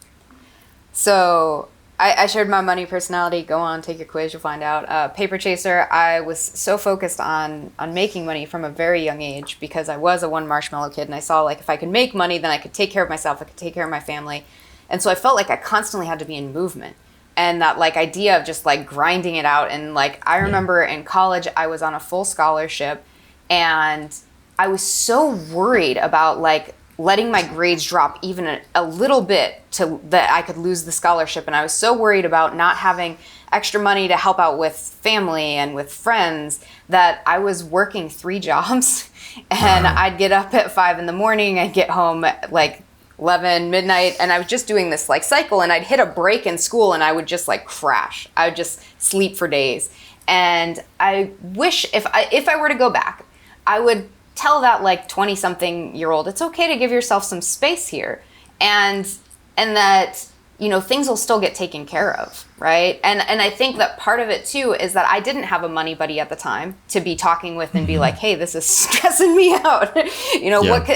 So I shared my money personality. Go on, take your quiz, you'll find out. Paper chaser, I was so focused on making money from a very young age because I was a one marshmallow kid, and I saw if I could make money, then I could take care of myself, I could take care of my family. And so I felt like I constantly had to be in movement. And that idea of just grinding it out. And I remember in college, I was on a full scholarship, and I was so worried about letting my grades drop even a little bit that I could lose the scholarship. And I was so worried about not having extra money to help out with family and with friends that I was working 3 jobs. And I'd get up at 5 in the morning, I'd get home at 11, midnight, and I was just doing this cycle, and I'd hit a break in school and I would just crash. I would just sleep for days. And I wish if I were to go back, I would tell that 20-something-year-old, it's okay to give yourself some space here, and that things will still get taken care of, right? And I think that part of it too is that I didn't have a money buddy at the time to be talking with and be like, hey, this is stressing me out.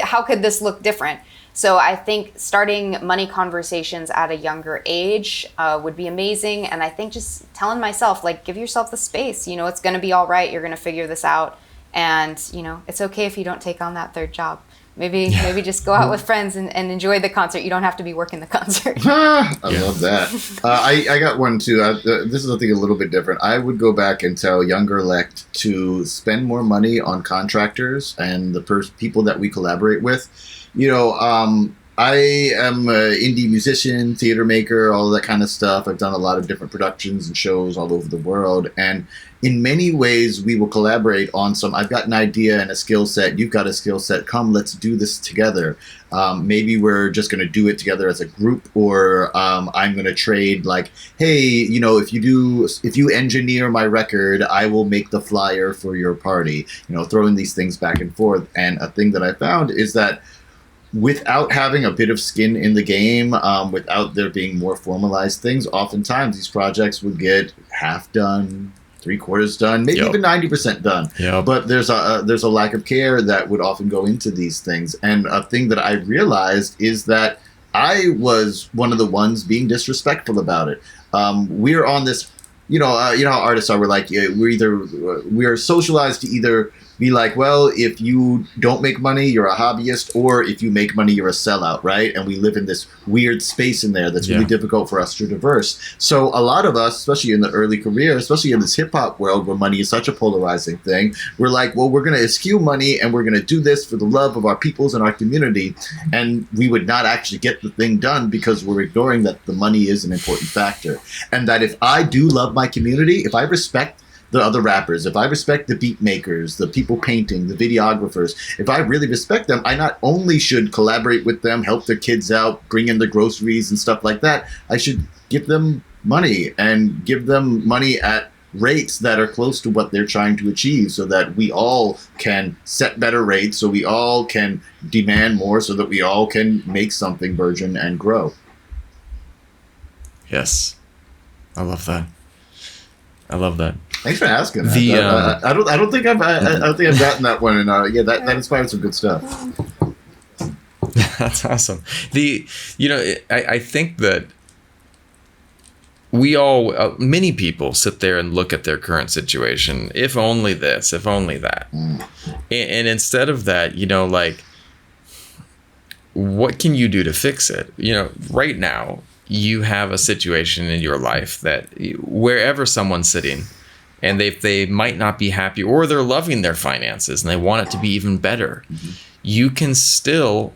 How could this look different? So I think starting money conversations at a younger age would be amazing. And I think just telling myself, give yourself the space. It's going to be all right. You're going to figure this out. And, it's okay if you don't take on that 3rd job. Maybe just go out with friends and enjoy the concert. You don't have to be working the concert. I love that. I got one too. This is, I think, a little bit different. I would go back and tell younger elect to spend more money on contractors and the people that we collaborate with. I am an indie musician, theater maker, all of that kind of stuff. I've done a lot of different productions and shows all over the world. And in many ways, we will collaborate on I've got an idea and a skill set. You've got a skill set. Come, let's do this together. Maybe we're just going to do it together as a group, or I'm going to trade hey, if you engineer my record, I will make the flyer for your party, throwing these things back and forth. And a thing that I found is that without having a bit of skin in the game, without there being more formalized things, oftentimes these projects would get half done, 3/4 done, maybe even 90% done. But there's a lack of care that would often go into these things. And a thing that I realized is that I was one of the ones being disrespectful about it. We're on this how artists are. We're like, we're socialized to either be like, well, if you don't make money, you're a hobbyist, or if you make money, you're a sellout, right? And we live in this weird space in there that's really difficult for us to traverse. So a lot of us, especially in the early career, especially in this hip hop world where money is such a polarizing thing, we're like, well, we're going to eschew money and we're going to do this for the love of our peoples and our community. And we would not actually get the thing done because we're ignoring that the money is an important factor. And that if I do love my community, if I respect the other rappers, if I respect the beat makers, the people painting, the videographers, if I really respect them, I not only should collaborate with them, help their kids out, bring in the groceries and stuff like that, I should give them money and give them money at rates that are close to what they're trying to achieve so that we all can set better rates, so we all can demand more, so that we all can make something burgeon and grow. Yes. I love that. I love that. Thanks for asking. I don't think I've gotten that one, and that inspired some good stuff. That's awesome. I think that we all, many people sit there and look at their current situation. If only this, if only that, and instead of that, like, what can you do to fix it? Right now, you have a situation in your life that wherever someone's sitting, and they might not be happy, or they're loving their finances and they want it to be even better, you can still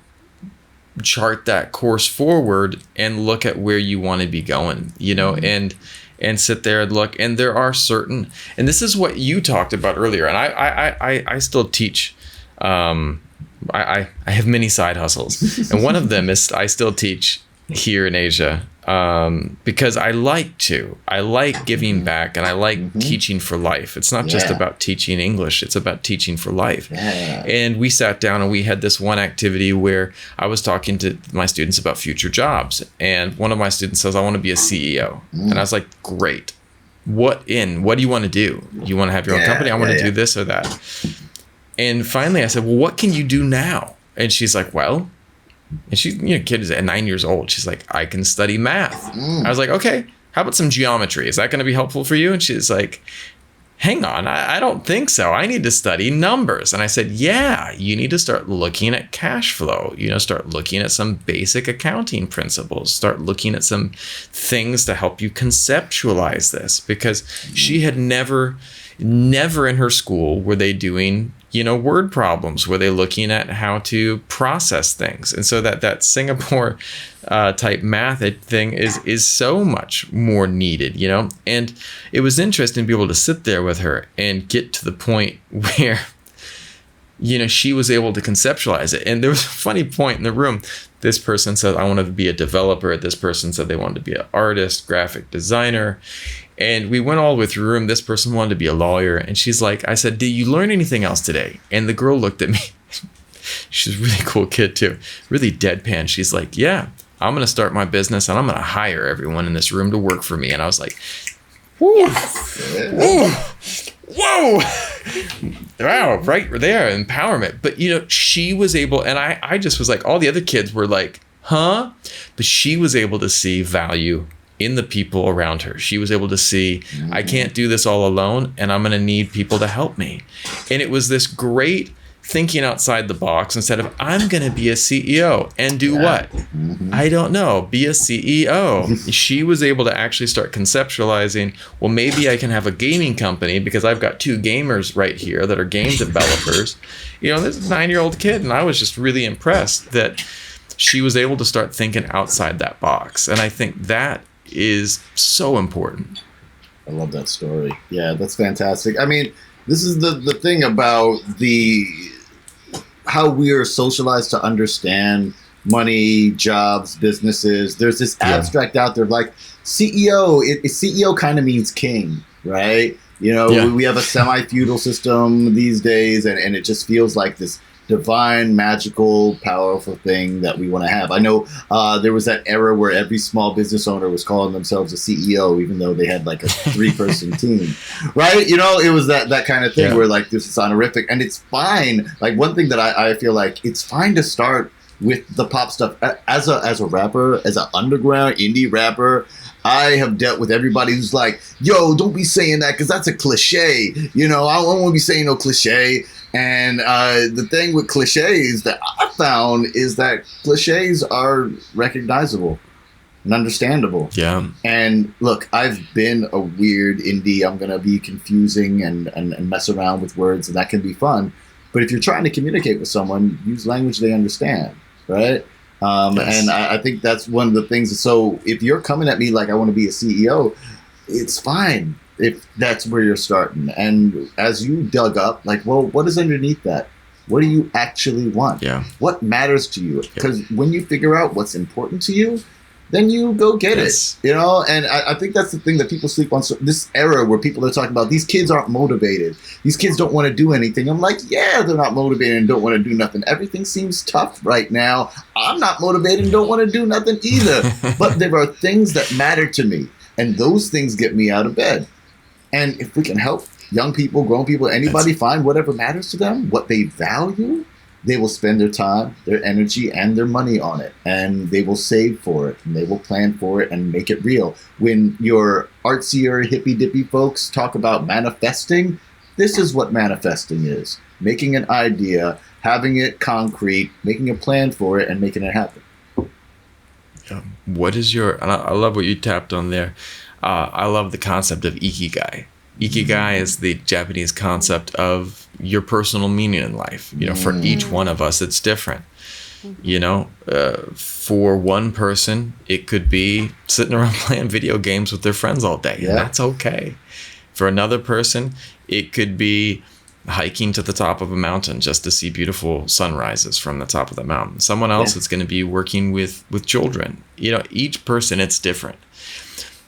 chart that course forward and look at where you want to be going, and sit there and look. And there are certain, and this is what you talked about earlier, and I still teach. I have many side hustles, and one of them is I still teach here in Asia, because I like giving back, and I like teaching for life. It's not just about teaching English, it's about teaching for life. And we sat down and we had this one activity where I was talking to my students about future jobs, and one of my students says, I want to be a CEO. And I was like, great, what do you want to do? You want to have your own company? I want to do this or that. And finally I said, well, what can you do now? And she's like, well, and she's, kid is at 9 years old. She's like, I can study math. I was like, okay, how about some geometry? Is that going to be helpful for you? And she's like, hang on, I don't think so. I need to study numbers. And I said, yeah, you need to start looking at cash flow. Start looking at some basic accounting principles. Start looking at some things to help you conceptualize this, because she had never in her school were they doing word problems, were they looking at how to process things. And so that Singapore type math thing is so much more needed, and it was interesting to be able to sit there with her and get to the point where she was able to conceptualize it. And there was a funny point in the room. This person said, I want to be a developer. This person said they wanted to be an artist, graphic designer. And we went all the way through the room. This person wanted to be a lawyer. And she's like, I said, did you learn anything else today? And the girl looked at me. She's a really cool kid too. Really deadpan. She's like, yeah, I'm going to start my business and I'm going to hire everyone in this room to work for me. And I was like, whoo, whoa, wow, right there, empowerment. But, she was able, and I just was like, all the other kids were like, huh? But she was able to see value in the people around her. She was able to see, I can't do this all alone, and I'm going to need people to help me. And it was this great thinking outside the box instead of, I'm going to be a CEO and do what? I don't know, be a CEO. She was able to actually start conceptualizing, well, maybe I can have a gaming company because I've got two gamers right here that are game developers. This is a 9-year-old kid, and I was just really impressed that she was able to start thinking outside that box. And I think that is so important. I love that story. Yeah, that's fantastic. I mean, this is the thing about how we are socialized to understand money, jobs, businesses. There's this abstract out there like CEO. CEO kind of means king, right? We have a semi-feudal system these days, and it just feels like this divine, magical, powerful thing that we want to have. I know there was that era where every small business owner was calling themselves a CEO, even though they had like a 3-person team, right? It was that kind of thing where like this is honorific, and it's fine. Like one thing that I feel like it's fine to start with the pop stuff as a rapper, as an underground indie rapper. I have dealt with everybody who's like, yo, don't be saying that because that's a cliche. You know, I don't want to be saying no cliche. And the thing with cliches that I found is that cliches are recognizable and understandable. Yeah. And look, I've been a weird indie. I'm going to be confusing and mess around with words, and that can be fun. But if you're trying to communicate with someone, use language they understand, right? Yes. And I think that's one of the things. So if you're coming at me like I want to be a CEO, it's fine if that's where you're starting. And as you dug up, like, well, what is underneath that? What do you actually want? Yeah. What matters to you? Because when you figure out what's important to you, then you go get Yes. it, you know? And I think that's the thing that people sleep on. So this era where people are talking about these kids aren't motivated. These kids don't want to do anything. I'm like, yeah, they're not motivated and don't want to do nothing. Everything seems tough right now. I'm not motivated and don't want to do nothing either. But there are things that matter to me. And those things get me out of bed. And if we can help young people, grown people, anybody find whatever matters to them, what they value, they will spend their time, their energy, and their money on it. And they will save for it, and they will plan for it and make it real. When your artsier, hippy-dippy folks talk about manifesting, this is what manifesting is. Making an idea, having it concrete, making a plan for it, and making it happen. Yeah. What is your, and I love what you tapped on there. I love the concept of ikigai. Ikigai is the Japanese concept of your personal meaning in life. You know, for each one of us, it's different. You know, for one person, it could be sitting around playing video games with their friends all day. Yeah. And that's okay. For another person, it could be hiking to the top of a mountain just to see beautiful sunrises from the top of the mountain. Someone else, it's going to be working with children. You know, each person, it's different.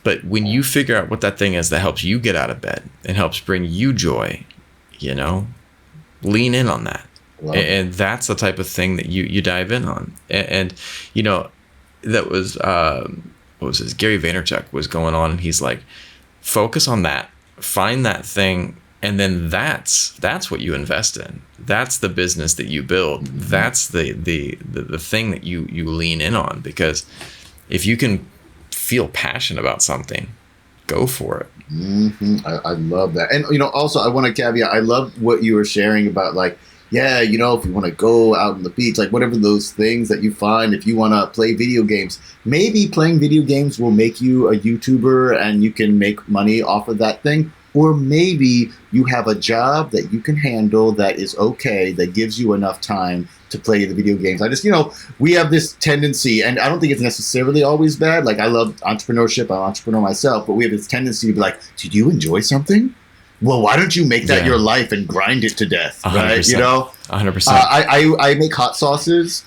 But when you figure out what that thing is that helps you get out of bed and helps bring you joy, you know, lean in on that. And that's the type of thing that you dive in on. And you know, that was, what was this? Gary Vaynerchuk was going on, and he's like, focus on that, find that thing, and then that's what you invest in. That's the business that you build. That's the thing that you lean in on, because if you can feel passionate about something, go for it. I love that. And, you know, also I want to caveat, I love what you were sharing about, like, yeah, you know, if you want to go out on the beach, like whatever those things that you find, if you want to play video games, maybe playing video games will make you a YouTuber and you can make money off of that thing. Or maybe you have a job that you can handle that is okay, that gives you enough time to play the video games. I just, you know, we have this tendency, and I don't think it's necessarily always bad. Like, I love entrepreneurship. I'm an entrepreneur myself, but we have this tendency to be like, did you enjoy something? Well, why don't you make that your life and grind it to death, 100%. right? You know? 100%. I make hot sauces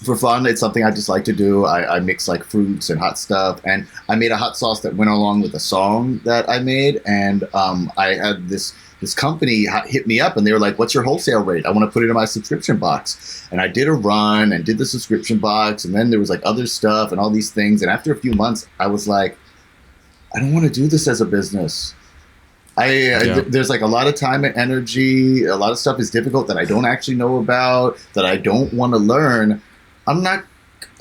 for fun. It's something I just like to do. I mix like fruits and hot stuff, and I made a hot sauce that went along with a song that I made, and I had this company hit me up, and they were like, what's your wholesale rate? I want to put it in my subscription box. And I did a run and did the subscription box, and then there was like other stuff and all these things, and after a few months I was like, I don't want to do this as a business. There's like a lot of time and energy, a lot of stuff is difficult that I don't actually know about, that I don't want to learn. I'm not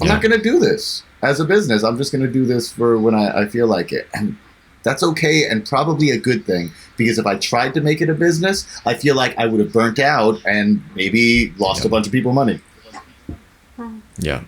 going to do this as a business. I'm just going to do this for when I feel like it. And that's okay, and probably a good thing, because if I tried to make it a business, I feel like I would have burnt out and maybe lost a bunch of people money. Yeah.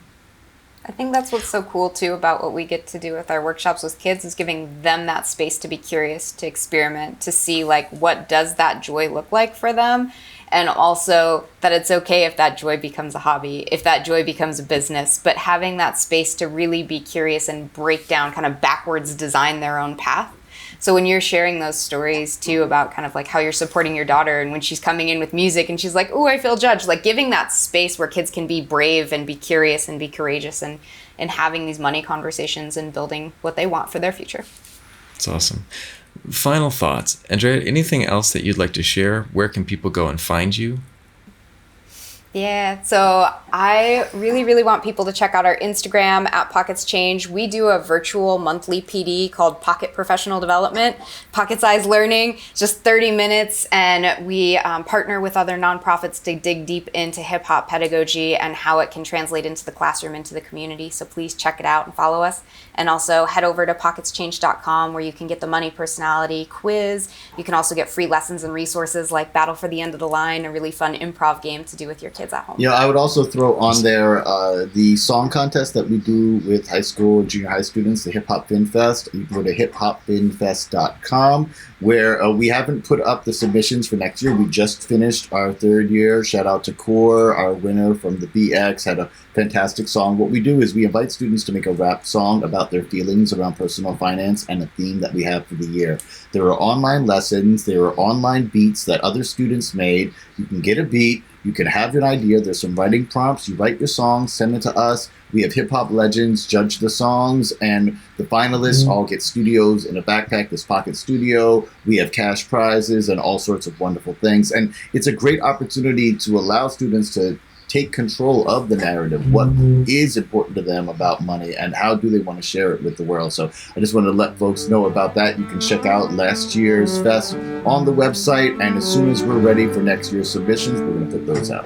I think that's what's so cool too about what we get to do with our workshops with kids, is giving them that space to be curious, to experiment, to see like what does that joy look like for them. And also that it's okay if that joy becomes a hobby, if that joy becomes a business, but having that space to really be curious and break down, kind of backwards design their own path. So when you're sharing those stories too about kind of like how you're supporting your daughter, and when she's coming in with music and she's like, oh, I feel judged, like giving that space where kids can be brave and be curious and be courageous, and having these money conversations and building what they want for their future. That's awesome. Final thoughts. Andrea, anything else that you'd like to share? Where can people go and find you? Yeah, so I really, really want people to check out our Instagram at Pockets Change. We do a virtual monthly PD called Pocket Professional Development, Pocket Size Learning, just 30 minutes. And we partner with other nonprofits to dig deep into hip hop pedagogy and how it can translate into the classroom, into the community. So please check it out and follow us. And also head over to pocketschange.com where you can get the Money Personality quiz. You can also get free lessons and resources like Battle for the End of the Line, a really fun improv game to do with your kids at home. I would also throw on there the song contest that we do with high school and junior high students, the Hip Hop FinFest. You can go to hiphopfinfest.com where we haven't put up the submissions for next year. We just finished our third year. Shout out to Core, our winner from the BX, had a fantastic song. What we do is we invite students to make a rap song about their feelings around personal finance and a theme that we have for the year. There are online lessons. There are online beats that other students made. You can get a beat. You can have an idea. There's some writing prompts. You write your song, send it to us. We have hip-hop legends judge the songs, and the finalists all get studios in a backpack, this Pocket Studio. We have cash prizes and all sorts of wonderful things. And it's a great opportunity to allow students to take control of the narrative. What is important to them about money and how do they want to share it with the world? So I just wanted to let folks know about that. You can check out last year's fest on the website, and as soon as we're ready for next year's submissions, we're going to put those out.